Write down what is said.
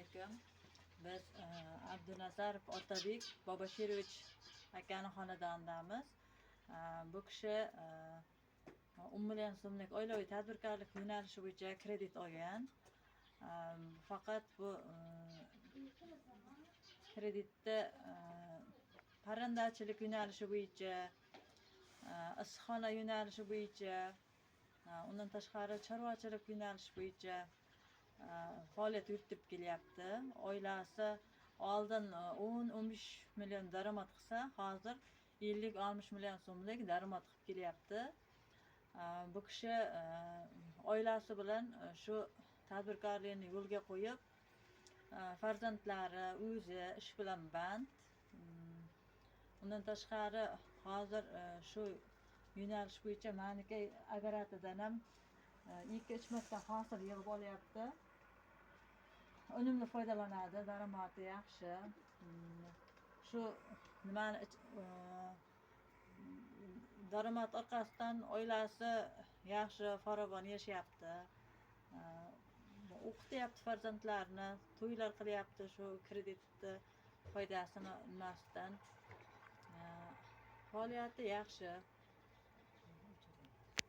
alaykum. Biz Abdunazarov Otabek Bobosherovich akani xonadonidamiz. Bu kishi 10 million so'mlik oilaviy tadbirkorlik yo'nalishi bo'yicha kredit olgan. Faqat bu kreditda parrandachilik yo'nalishi bo'yicha, issiqxona yo'nalishi bo'yicha, undan tashqari chorvachilik yo'nalishi bo'yicha faoliyat yuritib kelyapti. Oilasi oldin 10-15 million daromad qilsa, hozir 50-60 million so'mlik daromad qilib kelyapti. Bu kishi oilasi bilan shu tadbirkorlikni yo'lga qo'yib, farzandlari, o'zi ish bilan band. Undan tashqari hozir shu yo'nalish bo'yicha maniki agoratidan ham 2-3 marta hosil yig'ib olyapti. Unumli foydalanadi, daromadi yaxshi. Shu nimani daromad orqasidan oilasi yaxshi farovon yashayapti. O'qityapti farzandlarini, to'ylar qilyapti shu kreditni foydasini olmasdan. Faoliyati yaxshi.